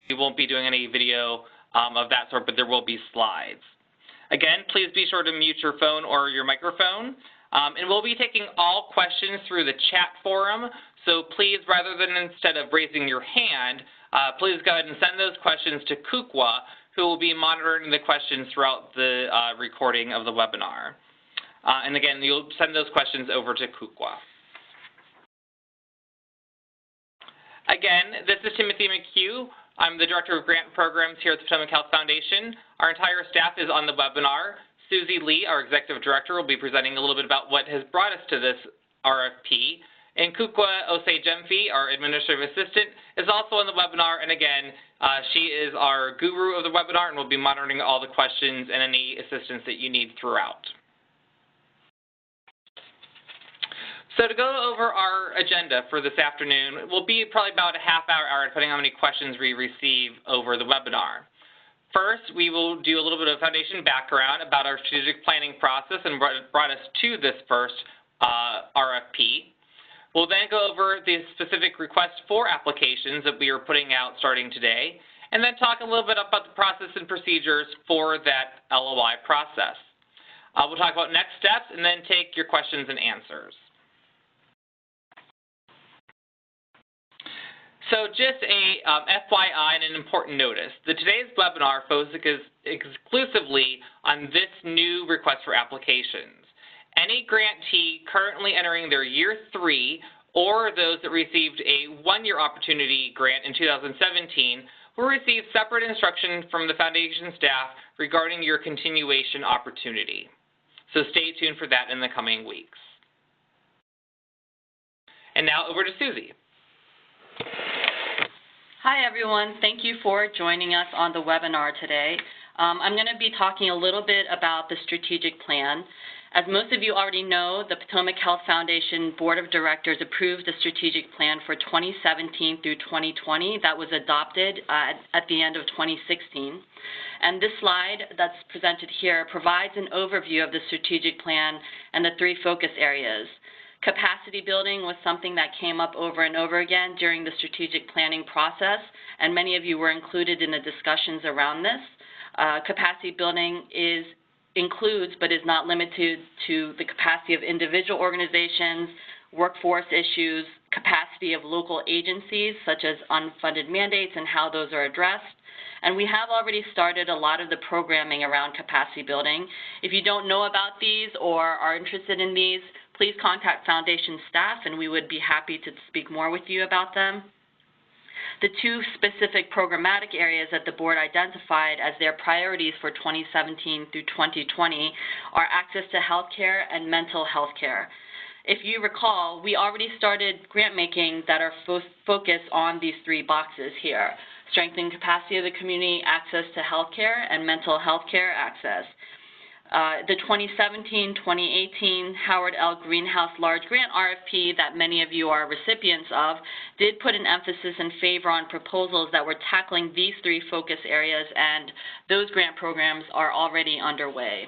we won't be doing any video of that sort, but there will be slides. Again, please be sure to mute your phone or your microphone. And we'll be taking all questions through the chat forum. So please, rather than instead of raising your hand, please go ahead and send those questions to Kukwa, who will be monitoring the questions throughout the recording of the webinar. And again, you'll send those questions over to Kukwa. Again, this is Timothy McHugh. I'm the Director of Grant Programs here at the Potomac Health Foundation. Our entire staff is on the webinar. Susie Lee, our Executive Director, will be presenting a little bit about what has brought us to this RFP. And Kukwa Osei-Gyamfi, our Administrative Assistant, is also on the webinar. And again, she is our guru of the webinar and will be monitoring all the questions and any assistance that you need throughout. So to go over our agenda for this afternoon, will be probably about a half hour, depending on how many questions we receive over the webinar. First, we will do a little bit of foundation background about our strategic planning process and what brought us to this first RFP. We'll then go over the specific request for applications that we are putting out starting today, and then talk a little bit about the process and procedures for that LOI process. We'll talk about next steps and then take your questions and answers. So just a FYI and an important notice, that today's webinar focuses exclusively on this new request for applications. Any grantee currently entering their year 3 or those that received a one-year opportunity grant in 2017 will receive separate instruction from the foundation staff regarding your continuation opportunity. So stay tuned for that in the coming weeks. And now over to Susie. Hi everyone, thank you for joining us on the webinar today. I'm going to be talking a little bit about the strategic plan. As most of you already know, the Potomac Health Foundation Board of Directors approved the strategic plan for 2017 through 2020 that was adopted at the end of 2016. And this slide that's presented here provides an overview of the strategic plan and the 3 focus areas. Capacity building was something that came up over and over again during the strategic planning process, and many of you were included in the discussions around this. Capacity building includes but is not limited to the capacity of individual organizations, workforce issues, capacity of local agencies such as unfunded mandates and how those are addressed. And we have already started a lot of the programming around capacity building. If you don't know about these or are interested in these, please contact Foundation staff and we would be happy to speak more with you about them. The 2 specific programmatic areas that the board identified as their priorities for 2017 through 2020 are access to health care and mental health care. If you recall, we already started grant making that are focused on these 3 boxes here: strengthening capacity of the community, access to health care, and mental health care access. The 2017-2018 Howard L. Greenhouse Large Grant RFP that many of you are recipients of did put an emphasis in favor on proposals that were tackling these 3 focus areas, and those grant programs are already underway.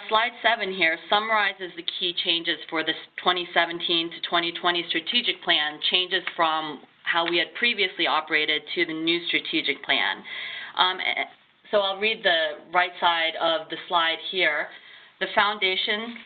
Slide 7 here summarizes the key changes for this 2017 to 2020 strategic plan, changes from how we had previously operated to the new strategic plan. So I'll read the right side of the slide here. The foundation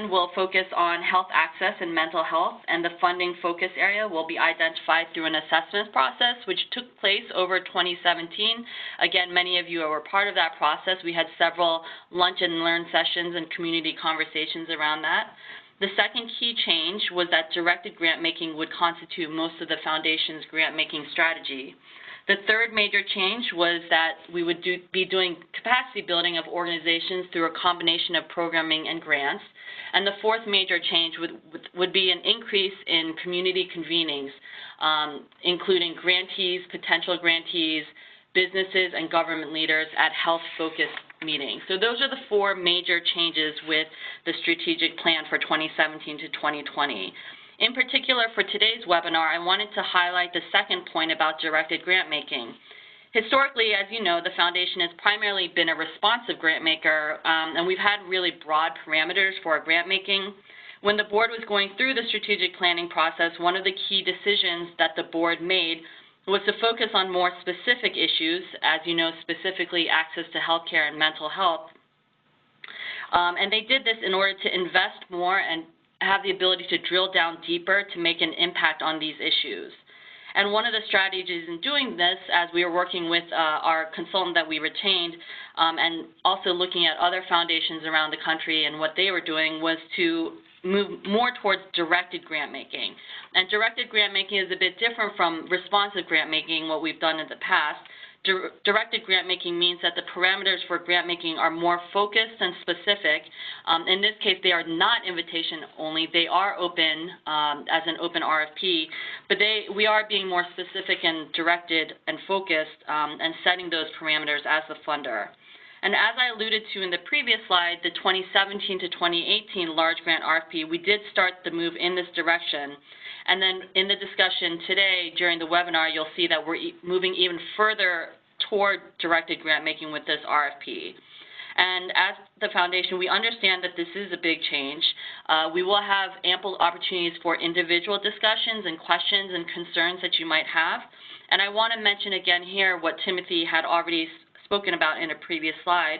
will focus on health access and mental health, and the funding focus area will be identified through an assessment process which took place over 2017. Again, many of you were part of that process. We had several lunch and learn sessions and community conversations around that. The second key change was that directed grant making would constitute most of the foundation's grant making strategy. The third major change was that we would be doing capacity building of organizations through a combination of programming and grants. And the fourth major change would be an increase in community convenings, including grantees, potential grantees, businesses, and government leaders at health-focused meetings. So those are the 4 major changes with the strategic plan for 2017 to 2020. In particular, for today's webinar, I wanted to highlight the second point about directed grant making. Historically, as you know, the foundation has primarily been a responsive grant maker, and we've had really broad parameters for our grant making. When the board was going through the strategic planning process, one of the key decisions that the board made was to focus on more specific issues, as you know, specifically access to healthcare and mental health. And they did this in order to invest more and have the ability to drill down deeper to make an impact on these issues. And one of the strategies in doing this, as we were working with our consultant that we retained, and also looking at other foundations around the country and what they were doing, was to move more towards directed grant making. And directed grant making is a bit different from responsive grant making, what we've done in the past. Directed grant making means that the parameters for grant making are more focused and specific. In this case, they are not invitation only. They are open as an open RFP, but we are being more specific and directed and focused and setting those parameters as the funder. And as I alluded to in the previous slide, the 2017 to 2018 large grant RFP, we did start the move in this direction. And then in the discussion today during the webinar, you'll see that we're moving even further toward directed grant making with this RFP. And as the foundation, we understand that this is a big change. We will have ample opportunities for individual discussions and questions and concerns that you might have. And I want to mention again here what Timothy had already spoken about in a previous slide.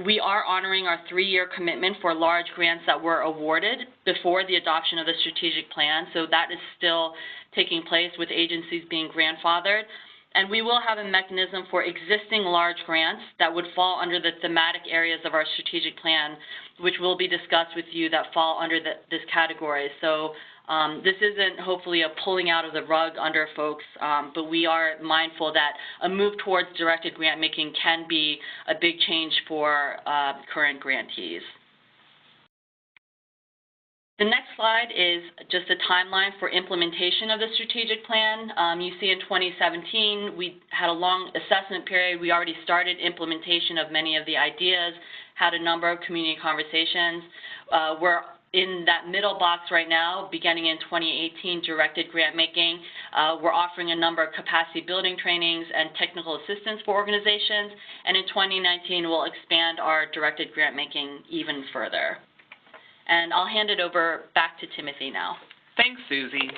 We are honoring our 3-year commitment for large grants that were awarded before the adoption of the strategic plan, so that is still taking place with agencies being grandfathered. And we will have a mechanism for existing large grants that would fall under the thematic areas of our strategic plan, which will be discussed with you, that fall under this category. So this isn't hopefully a pulling out of the rug under folks, but we are mindful that a move towards directed grant making can be a big change for current grantees. The next slide is just a timeline for implementation of the strategic plan. You see in 2017, we had a long assessment period. We already started implementation of many of the ideas, had a number of community conversations. We're in that middle box right now, beginning in 2018, directed grant making. We're offering a number of capacity building trainings and technical assistance for organizations. And in 2019, we'll expand our directed grant making even further. And I'll hand it over back to Timothy now. Thanks, Susie.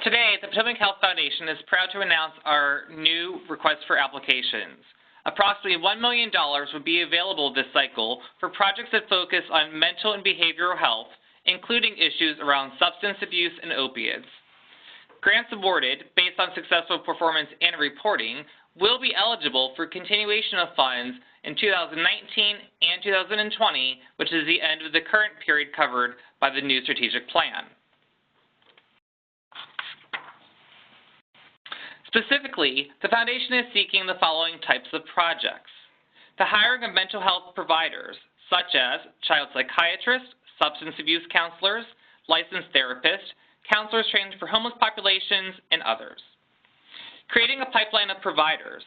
Today, the Potomac Health Foundation is proud to announce our new request for applications. Approximately $1 million would be available this cycle for projects that focus on mental and behavioral health, including issues around substance abuse and opiates. Grants awarded based on successful performance and reporting will be eligible for continuation of funds in 2019 and 2020, which is the end of the current period covered by the new strategic plan. Specifically, the Foundation is seeking the following types of projects: the hiring of mental health providers, such as child psychiatrists, substance abuse counselors, licensed therapists, counselors trained for homeless populations, and others. Creating a pipeline of providers,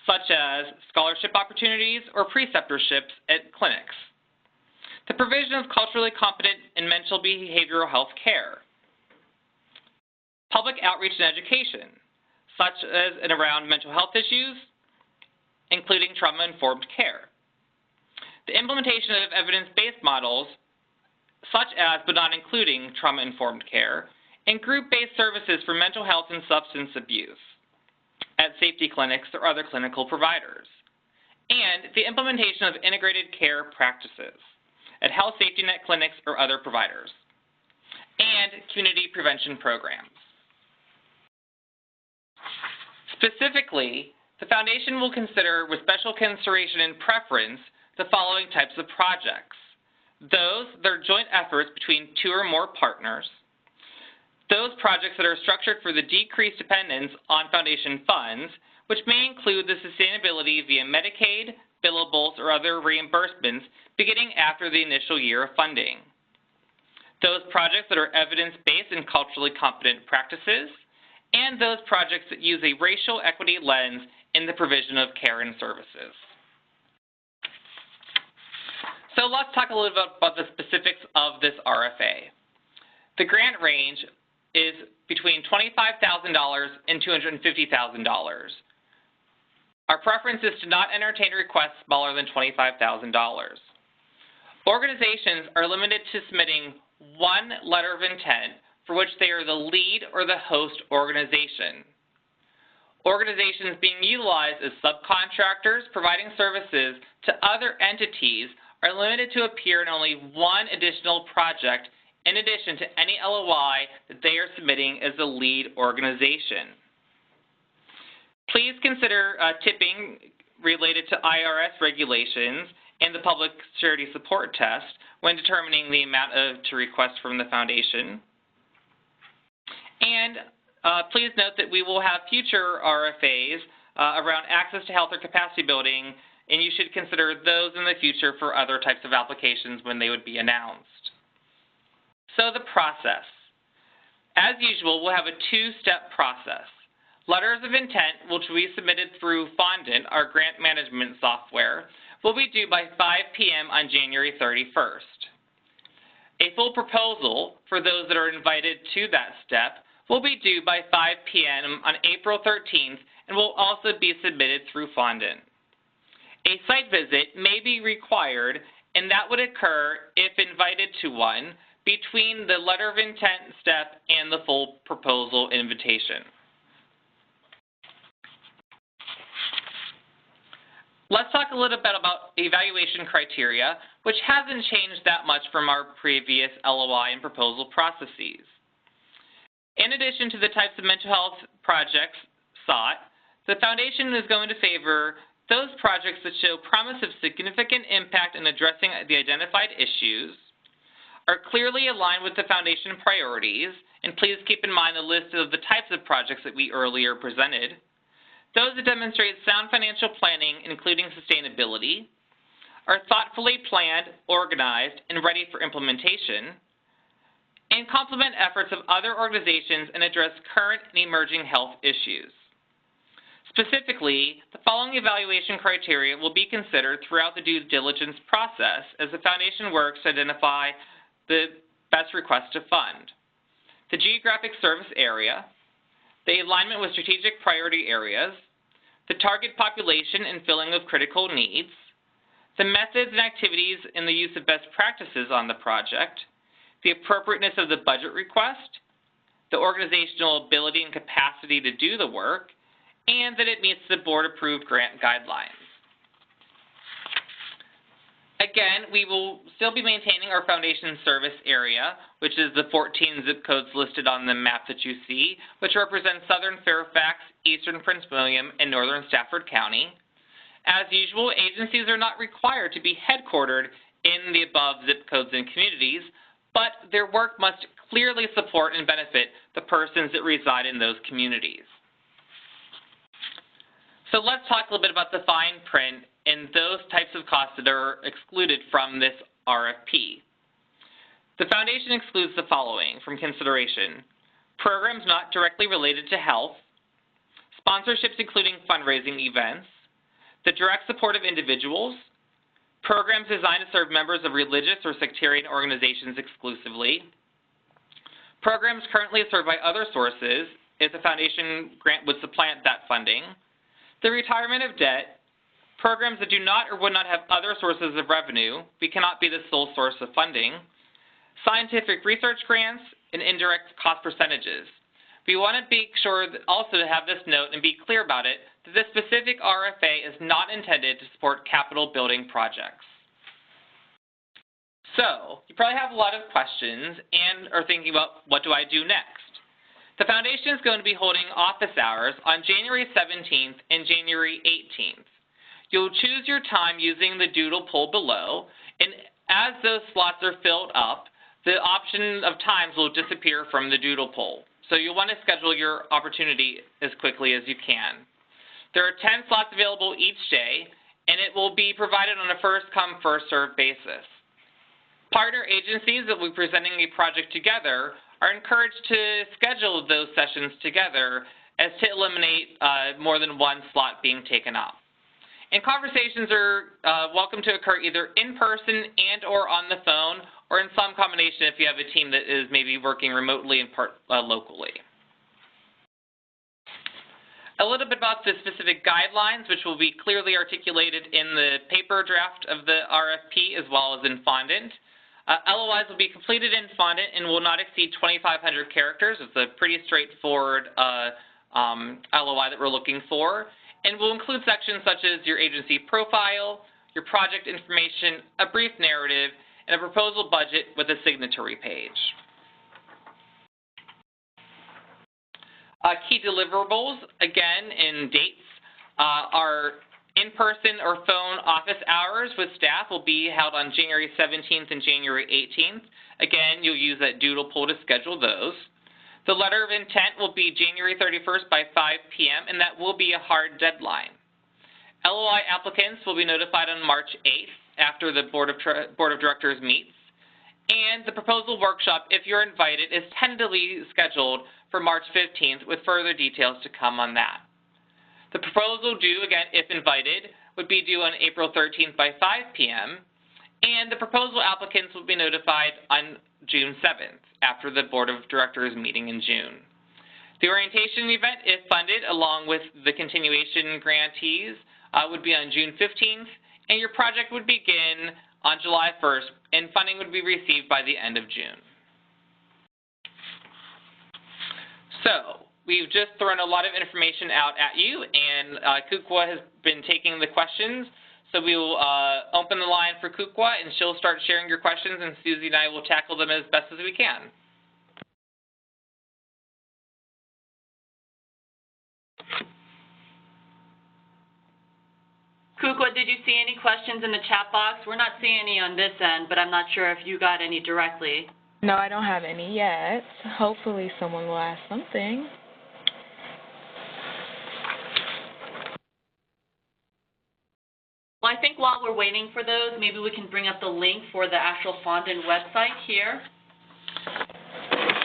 such as scholarship opportunities or preceptorships at clinics. The provision of culturally competent and mental behavioral health care. Public outreach and education, such as and around mental health issues, including trauma-informed care. The implementation of evidence-based models, such as but not including trauma-informed care, and group-based services for mental health and substance abuse at safety clinics or other clinical providers. And the implementation of integrated care practices at health safety net clinics or other providers. And community prevention programs. Specifically, the Foundation will consider with special consideration and preference the following types of projects: those that are joint efforts between 2 or more partners, those projects that are structured for the decreased dependence on Foundation funds, which may include the sustainability via Medicaid, billables, or other reimbursements beginning after the initial year of funding, those projects that are evidence-based and culturally competent practices, and those projects that use a racial equity lens in the provision of care and services. So let's talk a little bit about the specifics of this RFA. The grant range is between $25,000 and $250,000. Our preference is to not entertain requests smaller than $25,000. Organizations are limited to submitting one letter of intent for which they are the lead or the host organization. Organizations being utilized as subcontractors providing services to other entities are limited to appear in only one additional project in addition to any LOI that they are submitting as the lead organization. Please consider tipping related to IRS regulations and the Public Security Support Test when determining the amount to request from the Foundation. And please note that we will have future RFAs around access to health or capacity building, and you should consider those in the future for other types of applications when they would be announced. So the process. As usual, we'll have a two-step process. Letters of intent, which will be submitted through Fondant, our grant management software, will be due by 5 p.m. on January 31st. A full proposal, for those that are invited to that step, will be due by 5 p.m. on April 13th and will also be submitted through Fondant. A site visit may be required, and that would occur, if invited to one, between the letter of intent step and the full proposal invitation. Let's talk a little bit about evaluation criteria, which hasn't changed that much from our previous LOI and proposal processes. In addition to the types of mental health projects sought, the Foundation is going to favor those projects that show promise of significant impact in addressing the identified issues, are clearly aligned with the Foundation priorities, and please keep in mind the list of the types of projects that we earlier presented, those that demonstrate sound financial planning, including sustainability, are thoughtfully planned, organized, and ready for implementation, and complement efforts of other organizations and address current and emerging health issues. Specifically, the following evaluation criteria will be considered throughout the due diligence process as the Foundation works to identify the best request to fund: the geographic service area, the alignment with strategic priority areas, the target population and filling of critical needs, the methods and activities in the use of best practices on the project, the appropriateness of the budget request, the organizational ability and capacity to do the work, and that it meets the board-approved grant guidelines. Again, we will still be maintaining our Foundation service area, which is the 14 zip codes listed on the map that you see, which represent Southern Fairfax, Eastern Prince William, and Northern Stafford County. As usual, agencies are not required to be headquartered in the above zip codes and communities, but their work must clearly support and benefit the persons that reside in those communities. So let's talk a little bit about the fine print and those types of costs that are excluded from this RFP. The Foundation excludes the following from consideration: programs not directly related to health, sponsorships including fundraising events, the direct support of individuals, programs designed to serve members of religious or sectarian organizations exclusively, programs currently served by other sources if the Foundation grant would supplant that funding, the retirement of debt, programs that do not or would not have other sources of revenue, we cannot be the sole source of funding, scientific research grants, and indirect cost percentages. We want to be sure also to have this note and be clear about it, that this specific RFA is not intended to support capital building projects. So, you probably have a lot of questions and are thinking about, what do I do next? The Foundation is going to be holding office hours on January 17th and January 18th. You'll choose your time using the doodle poll below, and as those slots are filled up, the option of times will disappear from the doodle poll. So you'll want to schedule your opportunity as quickly as you can. There are 10 slots available each day, and it will be provided on a first-come, first-served basis. Partner agencies that will be presenting a project together are encouraged to schedule those sessions together as to eliminate more than one slot being taken up. And conversations are welcome to occur either in person and or on the phone, or in some combination if you have a team that is maybe working remotely and locally. A little bit about the specific guidelines, which will be clearly articulated in the paper draft of the RFP as well as in fondant. LOIs will be completed in fondant and will not exceed 2,500 characters. It's a pretty straightforward LOI that we're looking for, and will include sections such as your agency profile, your project information, a brief narrative, and a proposal budget with a signatory page. Key deliverables, again, in dates, are in-person or phone office hours with staff will be held on January 17th and January 18th. Again, you'll use that doodle poll to schedule those. The letter of intent will be January 31st by 5 p.m., and that will be a hard deadline. LOI applicants will be notified on March 8th after the Board of Directors meets. And the proposal workshop, if you're invited, is tentatively scheduled for March 15th with further details to come on that. The proposal due, again, if invited, would be due on April 13th by 5 p.m., and the proposal applicants will be notified on June 7th after the Board of Directors meeting in June. The orientation event, if funded, along with the continuation grantees, would be on June 15th, and your project would begin on July 1st, and funding would be received by the end of June. So, we've just thrown a lot of information out at you, and Kukwa has been taking the questions. So we will open the line for Kukwa, and she'll start sharing your questions, and Susie and I will tackle them as best as we can. Kukwa, did you see any questions in the chat box? We're not seeing any on this end, but I'm not sure if you got any directly. No, I don't have any yet. Hopefully someone will ask something. Well, I think while we're waiting for those, maybe we can bring up the link for the actual fondant website here.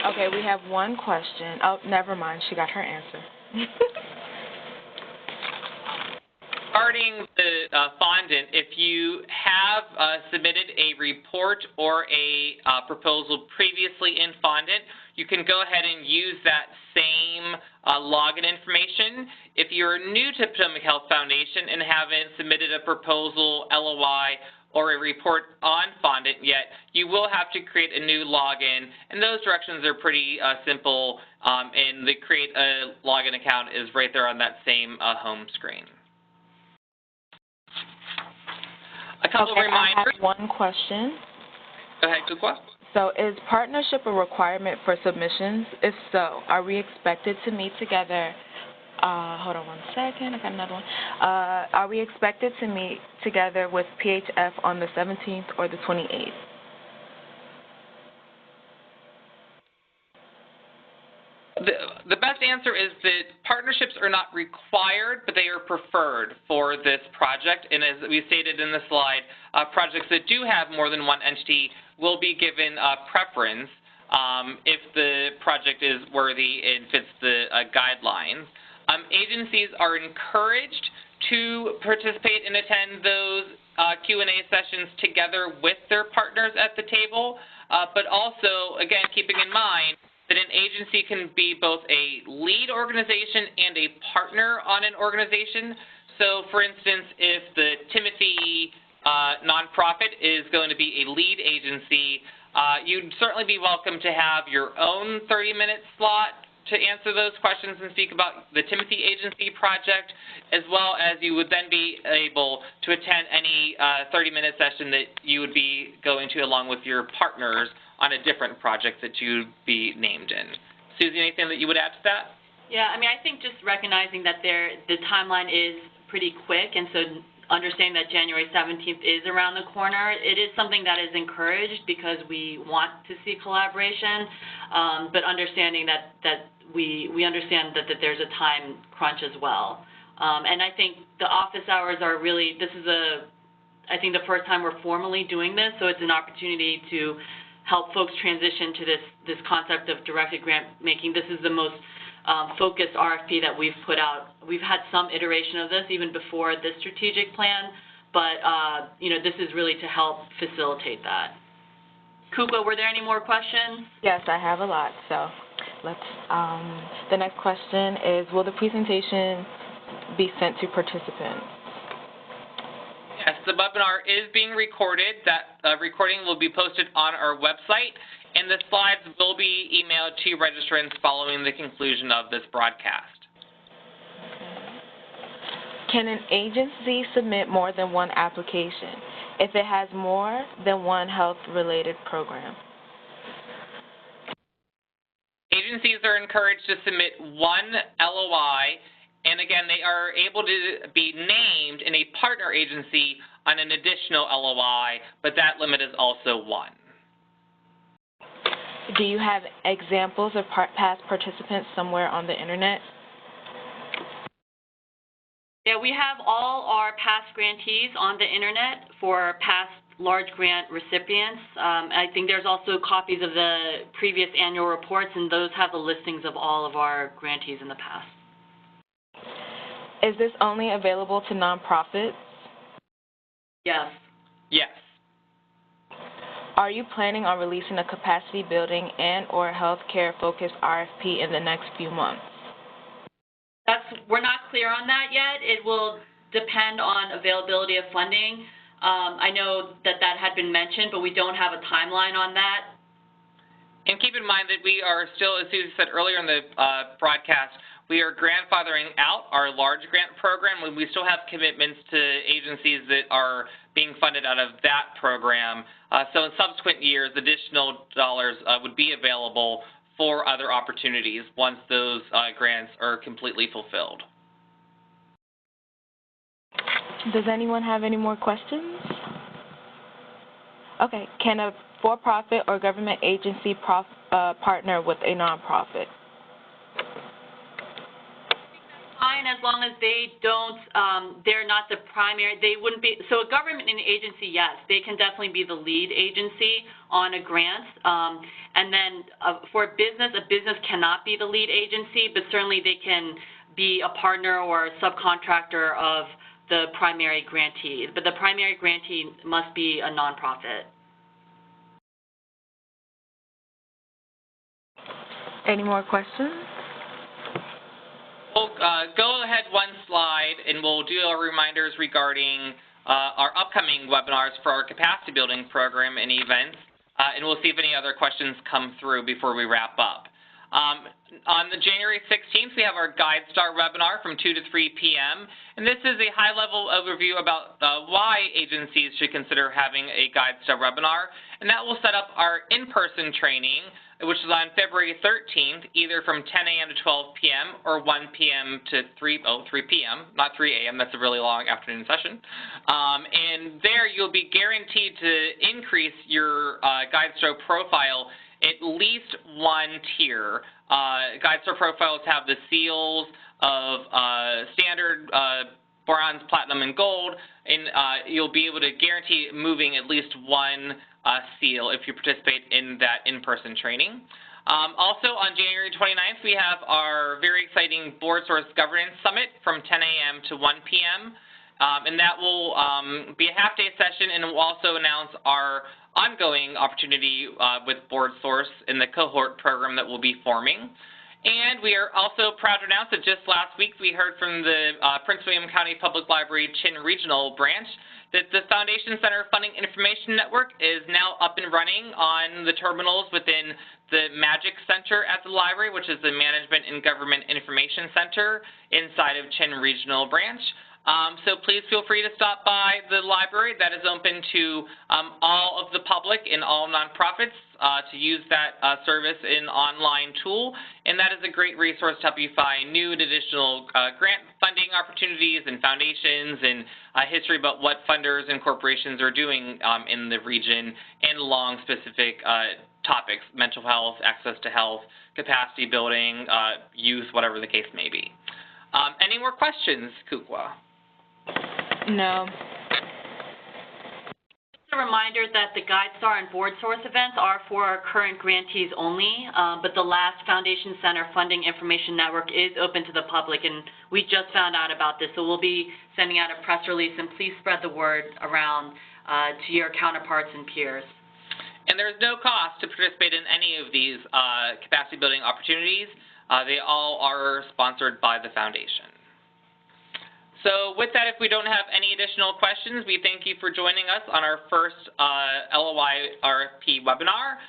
Okay, we have one question. Oh, never mind. She got her answer. Regarding the fondant, if you have submitted a report or a proposal previously in fondant, you can go ahead and use that same login information. If you're new to Potomac Health Foundation and haven't submitted a proposal, LOI, or a report on fondant yet, you will have to create a new login, and those directions are pretty simple, and the create a login account is right there on that same home screen. A couple of reminders. I have one question. Go ahead, Kukwa. So is partnership a requirement for submissions? If so, are we expected to meet together? Hold on one second. I got another one. Are we expected to meet together with PHF on the 17th or the 28th? The best answer is that partnerships are not required, but they are preferred for this project. And as we stated in the slide, projects that do have more than one entity will be given preference if the project is worthy and fits the guidelines. Agencies are encouraged to participate and attend those Q&A sessions together with their partners at the table, but also, again, keeping in mind that an agency can be both a lead organization and a partner on an organization. So, for instance, if the Timothy nonprofit is going to be a lead agency, you'd certainly be welcome to have your own 30-minute slot to answer those questions and speak about the Timothy Agency project, as well as you would then be able to attend any 30-minute session that you would be going to along with your partners on a different project that you'd be named in. Susie, anything that you would add to that? Yeah, I mean, I think just recognizing that the timeline is pretty quick, and so understanding that January 17th is around the corner, it is something that is encouraged because we want to see collaboration, but understanding that we understand that there's a time crunch as well. And I think the office hours are really, this is I think the first time we're formally doing this, so it's an opportunity to help folks transition to this concept of directed grant making. This is the most focused RFP that we've put out. We've had some iteration of this even before this strategic plan, but this is really to help facilitate that. Kukwa, were there any more questions? Yes, I have a lot. So The next question is, will the presentation be sent to participants? Yes, the webinar is being recorded. That recording will be posted on our website, and the slides will be emailed to registrants following the conclusion of this broadcast. Can an agency submit more than one application if it has more than one health-related program? Agencies are encouraged to submit one LOI, and again, they are able to be named in a partner agency on an additional LOI, but that limit is also one. Do you have examples of past participants somewhere on the internet? Yeah, we have all our past grantees on the internet for past large grant recipients. I think there's also copies of the previous annual reports, and those have the listings of all of our grantees in the past. Is this only available to nonprofits? Yes. Yes. Are you planning on releasing a capacity building and or healthcare focused RFP in the next few months? We're not clear on that yet. It will depend on availability of funding. I know that had been mentioned, but we don't have a timeline on that. And keep in mind that we are still, as Susan said earlier in the broadcast, we are grandfathering out our large grant program. We still have commitments to agencies that are being funded out of that program. So in subsequent years, additional dollars would be available for other opportunities once those grants are completely fulfilled. Does anyone have any more questions? Okay. Can a for-profit or government agency partner with a nonprofit? Fine, as long as they don't, they're not the primary, they wouldn't be, so a government agency, yes, they can definitely be the lead agency on a grant. And then for a business cannot be the lead agency, but certainly they can be a partner or a subcontractor of the primary grantee. But the primary grantee must be a nonprofit. Any more questions? We'll go ahead one slide, and we'll do our reminders regarding our upcoming webinars for our capacity building program and events, and we'll see if any other questions come through before we wrap up. On the January 16th, we have our GuideStar webinar from 2 to 3 p.m., and this is a high-level overview about why agencies should consider having a GuideStar webinar, and that will set up our in-person training, which is on February 13th, either from 10 a.m. to 12 p.m. or 1 p.m. to 3 p.m., not 3 a.m., that's a really long afternoon session. And there you'll be guaranteed to increase your GuideStar profile at least one tier. GuideStar profiles have the seals of standard, bronze, platinum, and gold, and you'll be able to guarantee moving at least one seal if you participate in that in-person training. Also on January 29th, we have our very exciting Board Source Governance Summit from 10 a.m. to 1 p.m., and that will be a half-day session, and we'll also announce our ongoing opportunity with Board Source in the cohort program that we'll be forming. And we are also proud to announce that just last week we heard from the Prince William County Public Library Chin Regional Branch that the Foundation Center Funding Information Network is now up and running on the terminals within the Magic Center at the library, which is the Management and Government Information Center inside of Chin Regional Branch. So please feel free to stop by the library. That is open to all of the public and all nonprofits to use that service and online tool. And that is a great resource to help you find new and additional grant funding opportunities and foundations and history about what funders and corporations are doing in the region and along specific topics: mental health, access to health, capacity building, youth, whatever the case may be. Any more questions, Kukwa? No. Just a reminder that the GuideStar and Board Source events are for our current grantees only, but the last Foundation Center Funding Information Network is open to the public, and we just found out about this, so we'll be sending out a press release, and please spread the word around to your counterparts and peers. And there's no cost to participate in any of these capacity building opportunities. They all are sponsored by the Foundation. So with that, if we don't have any additional questions, we thank you for joining us on our first LOI RFP webinar.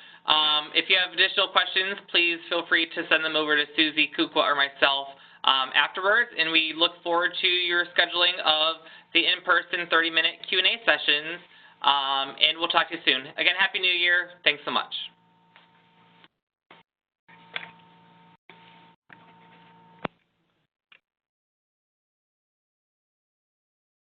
If you have additional questions, please feel free to send them over to Susie, Kukwa, or myself afterwards, and we look forward to your scheduling of the in-person 30-minute Q&A sessions, and we'll talk to you soon. Again, Happy New Year. Thanks so much.